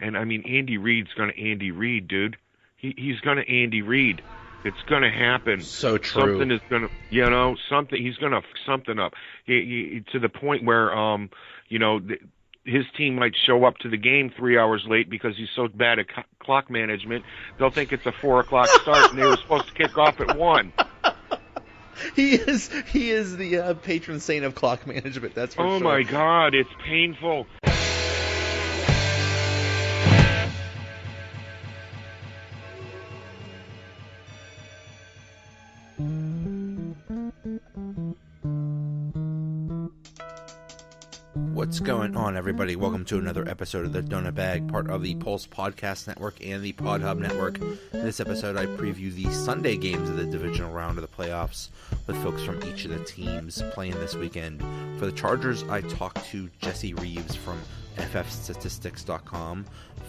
And I mean, Andy Reid's going to Andy Reid, dude. He's going to Andy Reid. It's going to happen. So true. Something is going to, something. He's going to fuck something up. To the point where, his team might show up to the game 3 hours late because he's so bad at clock management. They'll think it's a 4:00 start, and they were supposed to kick off at 1. He is the patron saint of clock management. That's for sure. Oh my God, it's painful. What's going on, everybody? Welcome to another episode of the Donut Bag, part of the Pulse Podcast Network and the Pod Hub Network. In this episode, I preview the Sunday games of the Divisional Round of the playoffs with folks from each of the teams playing this weekend. For the Chargers, I talked to Jesse Reeves from ffstatistics.com.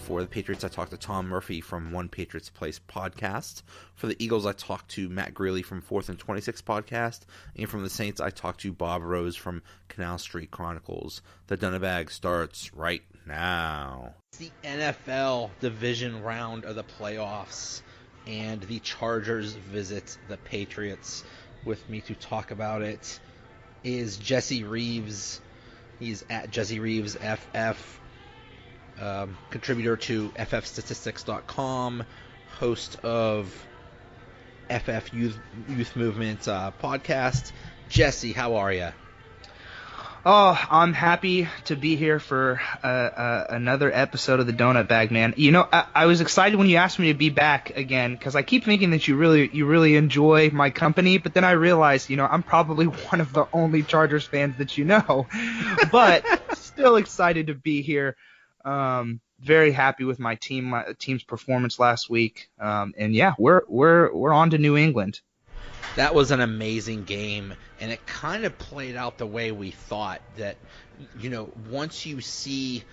For the Patriots, I talked to Tom Murphy from One Patriots Place podcast. For the Eagles, I talked to Matt Greeley from 4th and 26 podcast. And from the Saints, I talked to Bob Rose from Canal Street Chronicles. The Donut Bag starts right now. It's the NFL Division Round of the playoffs, and the Chargers visit the Patriots. With me to talk about it is Jesse Reeves. He's at Jesse Reeves FF, contributor to ffstatistics.com, host of FF Youth Movement podcast. Jesse, how are you? Oh, I'm happy to be here for another episode of the Donut Bag, man. I was excited when you asked me to be back again because I keep thinking that you really enjoy my company, but then I realized, I'm probably one of the only Chargers fans that you know. But still excited to be here. Very happy with my team's performance last week. And yeah, we're on to New England. That was an amazing game, and it kind of played out the way we thought. That, once you see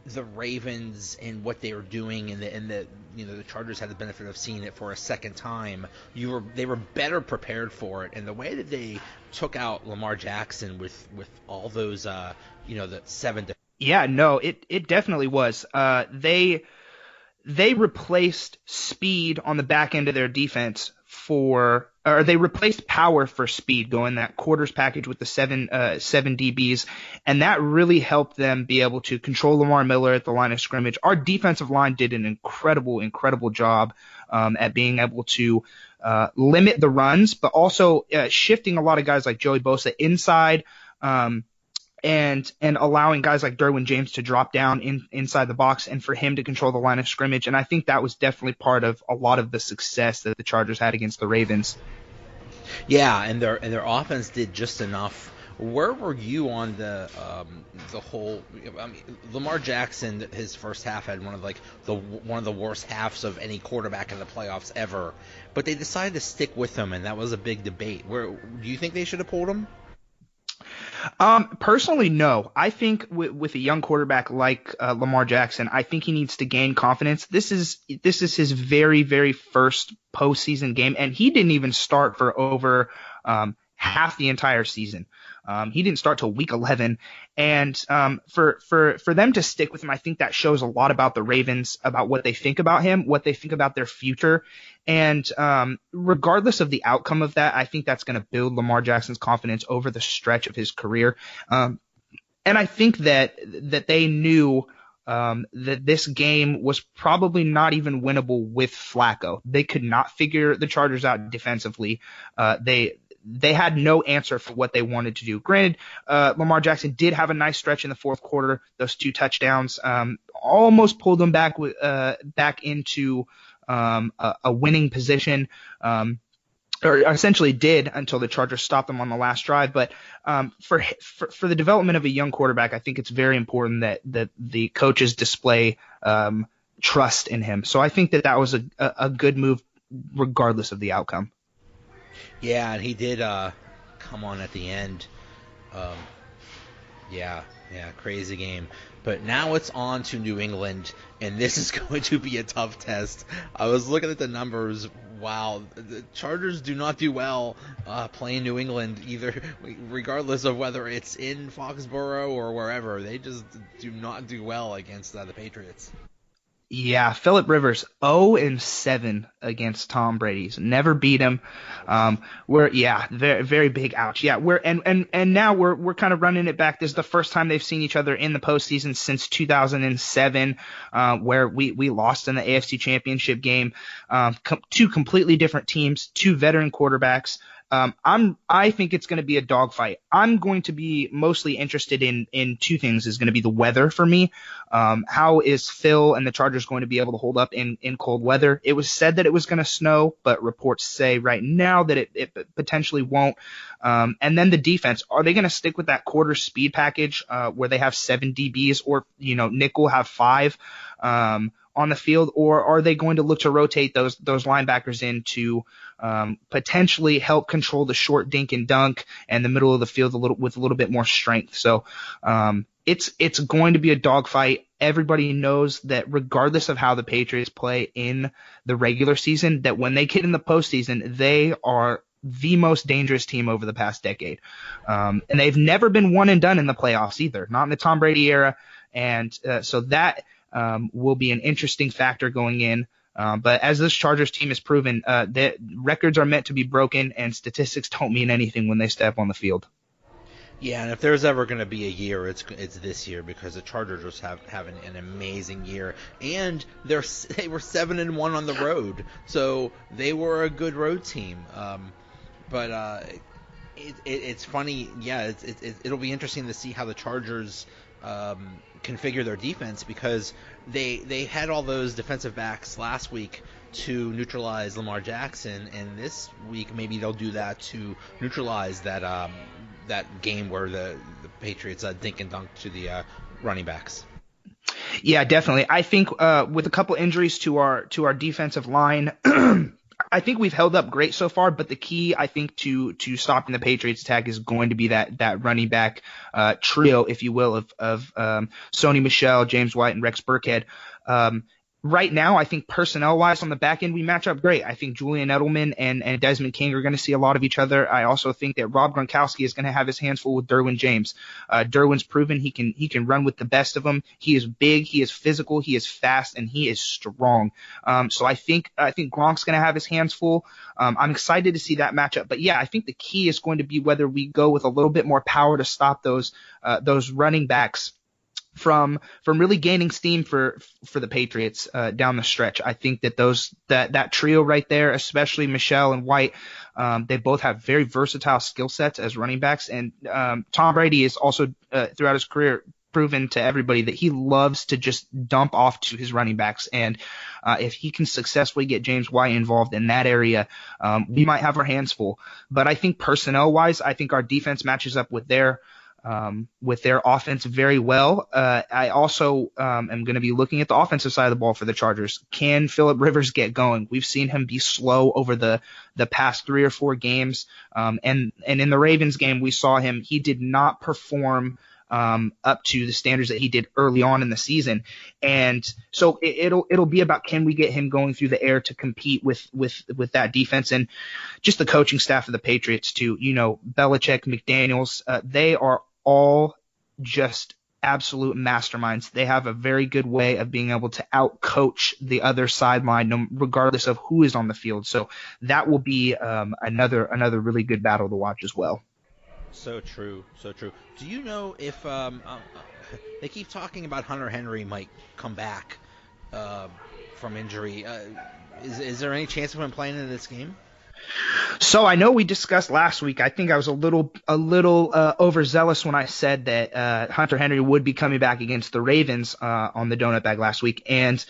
the Ravens and what they were doing, and the Chargers had the benefit of seeing it for a second time, they were better prepared for it. And the way that they took out Lamar Jackson with all those, the 7. Yeah, no, it definitely was. They replaced speed on the back end of their defense they replaced power for speed, going that quarters package with the seven DBs, and that really helped them be able to control Lamar Miller at the line of scrimmage. Our defensive line did an incredible job at being able to limit the runs, but also shifting a lot of guys like Joey Bosa inside, and allowing guys like Derwin James to drop down inside the box and for him to control the line of scrimmage. And I think that was definitely part of a lot of the success that the Chargers had against the Ravens. Yeah, and their offense did just enough. Where were you on the whole? I mean, Lamar Jackson, his first half had one of the worst halves of any quarterback in the playoffs ever. But they decided to stick with him, and that was a big debate. Do you think they should have pulled him? Personally, no. I think with a young quarterback like Lamar Jackson, I think he needs to gain confidence. This is his very, very first postseason game, and he didn't even start for over half the entire season. He didn't start till week 11, and for them to stick with him, I think that shows a lot about the Ravens, about what they think about him, what they think about their future, and regardless of the outcome of that, I think that's going to build Lamar Jackson's confidence over the stretch of his career. And I think that they knew that this game was probably not even winnable with Flacco. They could not figure the Chargers out defensively. They had no answer for what they wanted to do. Granted, Lamar Jackson did have a nice stretch in the fourth quarter. Those 2 touchdowns almost pulled them back into a winning position, or essentially did until the Chargers stopped them on the last drive. But for the development of a young quarterback, I think it's very important that the coaches display trust in him. So I think that was a good move regardless of the outcome. Yeah, and he did come on at the end. Yeah, crazy game. But now it's on to New England, and this is going to be a tough test. I was looking at the numbers. Wow, the Chargers do not do well playing New England either, regardless of whether it's in Foxborough or wherever. They just do not do well against the Patriots. Yeah, Phillip Rivers 0-7 against Tom Brady's. Never beat him. Very very big ouch. Yeah, and now we're kind of running it back. This is the first time they've seen each other in the postseason since 2007, where we lost in the AFC Championship game. Two completely different teams, two veteran quarterbacks. I think it's going to be a dogfight. I'm going to be mostly interested in two things. Is going to be the weather for me. How is Phil and the Chargers going to be able to hold up in cold weather? It was said that it was going to snow, but reports say right now that it potentially won't. And then the defense, are they going to stick with that quarter speed package, where they have 7 DBs, or, nickel have 5, on the field, or are they going to look to rotate those linebackers in to potentially help control the short dink and dunk and the middle of the field with a little bit more strength? So it's going to be a dogfight. Everybody knows that regardless of how the Patriots play in the regular season, that when they get in the postseason, they are the most dangerous team over the past decade. And they've never been one and done in the playoffs either, not in the Tom Brady era. And so that will be an interesting factor going in. But as this Chargers team has proven, that records are meant to be broken, and statistics don't mean anything when they step on the field. Yeah, and if there's ever going to be a year, it's this year, because the Chargers just have an amazing year, and they were 7-1 on the road, so they were a good road team. But it's funny, yeah. It'll be interesting to see how the Chargers configure their defense, because they had all those defensive backs last week to neutralize Lamar Jackson, and this week maybe they'll do that to neutralize that game where the Patriots dink and dunk to the running backs. Yeah, definitely. I think with a couple injuries to our defensive line, I think we've held up great so far, but the key, I think, to stopping the Patriots attack is going to be that running back trio, if you will, of Sony Michel, James White, and Rex Burkhead. Right now, I think personnel-wise on the back end, we match up great. I think Julian Edelman and Desmond King are going to see a lot of each other. I also think that Rob Gronkowski is going to have his hands full with Derwin James. Derwin's proven he can run with the best of them. He is big, he is physical, he is fast, and he is strong. So I think Gronk's going to have his hands full. I'm excited to see that matchup. But yeah, I think the key is going to be whether we go with a little bit more power to stop those running backs from really gaining steam for the Patriots down the stretch. I think that that trio right there, especially Michelle and White, they both have very versatile skill sets as running backs. And Tom Brady is also throughout his career proven to everybody that he loves to just dump off to his running backs. And if he can successfully get James White involved in that area, we might have our hands full. But I think personnel-wise, I think our defense matches up with their offense very well. I also am going to be looking at the offensive side of the ball for the Chargers. Can Phillip Rivers get going? We've seen him be slow over the past 3 or 4 games. And in the Ravens game, we saw him. He did not perform up to the standards that he did early on in the season. And so it'll be about, can we get him going through the air to compete with that defense, and just the coaching staff of the Patriots too. Belichick, McDaniels, they are all just absolute masterminds. They have a very good way of being able to out-coach the other sideline, regardless of who is on the field. So that will be another really good battle to watch as well. So true. Do you know if they keep talking about Hunter Henry might come back from injury? Is there any chance of him playing in this game? So I know we discussed last week. I think I was a little overzealous when I said that Hunter Henry would be coming back against the Ravens on the Donut Bag last week. And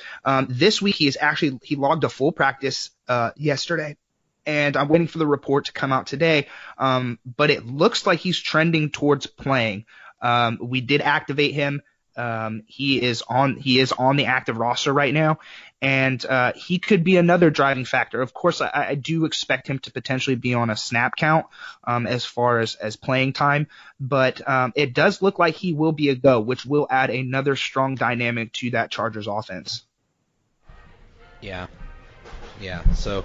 this week he logged a full practice yesterday. And I'm waiting for the report to come out today. But it looks like he's trending towards playing. We did activate him. He is on the active roster right now, and he could be another driving factor. Of course, I do expect him to potentially be on a snap count as far as playing time, but it does look like he will be a go, which will add another strong dynamic to that Chargers offense. Yeah. So,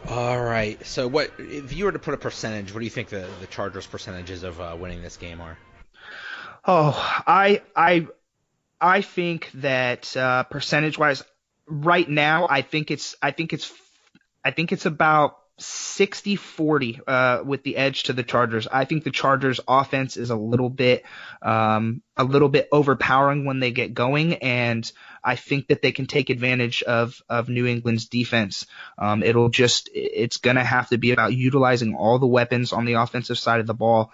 all right. So, what if you were to put a percentage? What do you think the Chargers' percentages of winning this game are? Oh, I think that percentage-wise, right now, I think it's about 60-40 with the edge to the Chargers. I think the Chargers offense is a little bit overpowering when they get going, and I think that they can take advantage of New England's defense. It's going to have to be about utilizing all the weapons on the offensive side of the ball.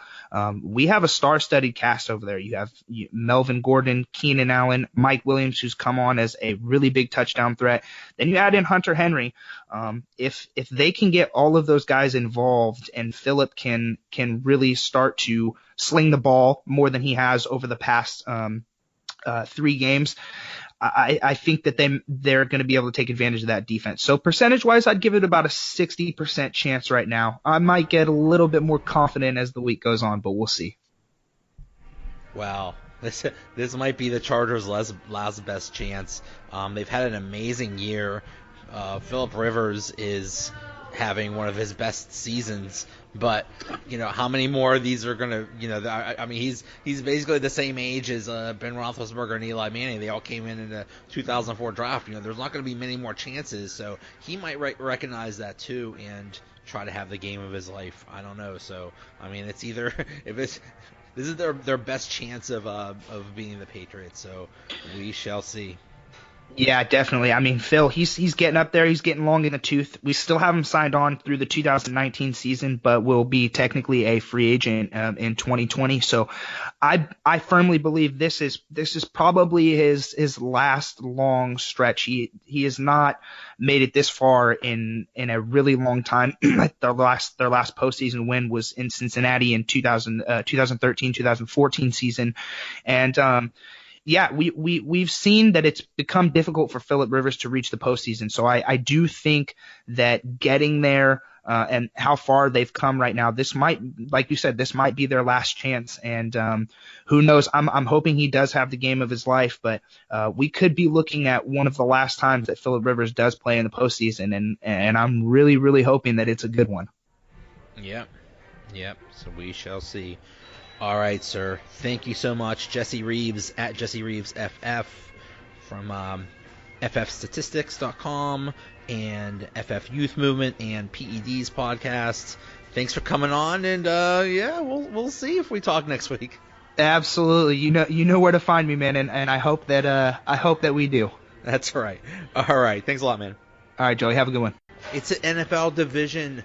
We have a star-studded cast over there. You have Melvin Gordon, Keenan Allen, Mike Williams, who's come on as a really big touchdown threat. Then you add in Hunter Henry. If they can get all of those guys involved, and Phillip can really start to sling the ball more than he has over the past 3 games, I think that they're going to be able to take advantage of that defense. So percentage-wise, I'd give it about a 60% chance right now. I might get a little bit more confident as the week goes on, but we'll see. Wow. This might be the Chargers' last best chance. They've had an amazing year. Phillip Rivers is having one of his best seasons, but how many more of these are gonna? I mean, he's basically the same age as Ben Roethlisberger and Eli Manning. They all came in the 2004 draft. There's not going to be many more chances, so he might recognize that too and try to have the game of his life. I don't know. So I mean, it's either this is their best chance of being the Patriots. So we shall see. Yeah, definitely. I mean, Phil, he's getting up there. He's getting long in the tooth. We still have him signed on through the 2019 season, but will be technically a free agent in 2020. So I firmly believe this is probably his last long stretch. He has not made it this far in a really long time. Their last postseason win was in Cincinnati in 2013-2014 season, and yeah, we've seen that it's become difficult for Phillip Rivers to reach the postseason. So I do think that getting there and how far they've come right now, this might, like you said, this might be their last chance. And who knows? I'm hoping he does have the game of his life, but we could be looking at one of the last times that Phillip Rivers does play in the postseason, and I'm really, really hoping that it's a good one. Yep. So we shall see. All right, sir. Thank you so much, Jesse Reeves at Jesse Reeves FF from ffstatistics.com and FF Youth Movement and PED's podcast. Thanks for coming on, and we'll see if we talk next week. Absolutely. You know where to find me, man, and I hope that we do. That's right. All right. Thanks a lot, man. All right, Joey. Have a good one. It's an NFL Division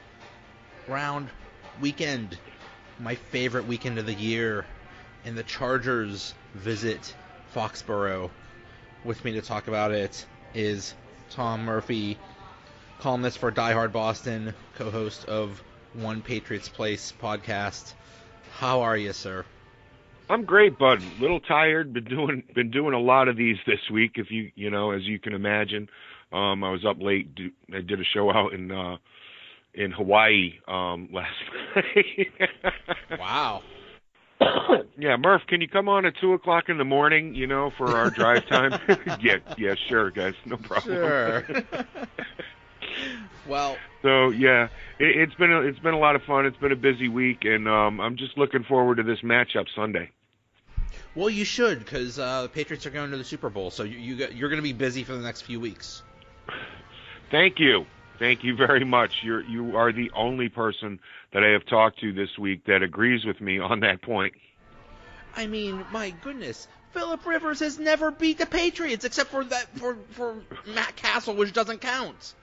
Round weekend. My favorite weekend of the year, and the Chargers visit Foxborough. With me to talk about it is Tom Murphy, columnist for Die Hard Boston, co-host of One Patriots Place podcast. How are you, sir? I'm great, bud. A little tired. Been doing a lot of these this week. If you as you can imagine, I was up late. I did a show out in Hawaii last night. Wow. Yeah, Murph, can you come on at 2:00 in the morning? For our drive time. yeah, sure, guys, no problem. Sure. Well. So yeah, it's been a lot of fun. It's been a busy week, and I'm just looking forward to this matchup Sunday. Well, you should, because the Patriots are going to the Super Bowl, so you're going to be busy for the next few weeks. Thank you. Thank you very much. You are the only person that I have talked to this week that agrees with me on that point. I mean, my goodness, Phillip Rivers has never beat the Patriots except for Matt Castle, which doesn't count.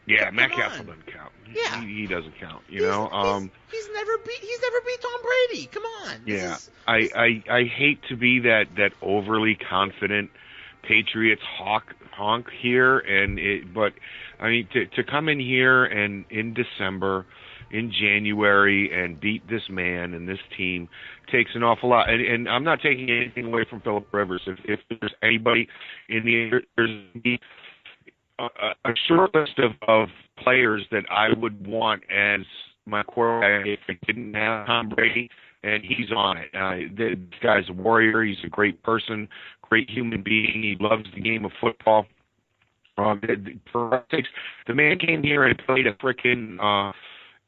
Yeah, Matt Castle doesn't count. Yeah, he doesn't count. He's never beat Tom Brady. Come on. Yeah, I hate to be that overly confident Patriots honk here, but I mean to come in here and in December, in January, and beat this man and this team takes an awful lot. And I'm not taking anything away from Phillip Rivers. If there's anybody in there's a short list of players that I would want as my quarterback if I didn't have Tom Brady, and he's on it. This guy's a warrior. He's a great person, great human being. He loves the game of football. For the man came here and played a frickin'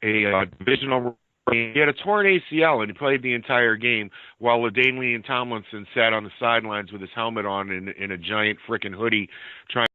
a divisional He had a torn ACL, and he played the entire game while LaDainian Tomlinson sat on the sidelines with his helmet on in a giant frickin' hoodie trying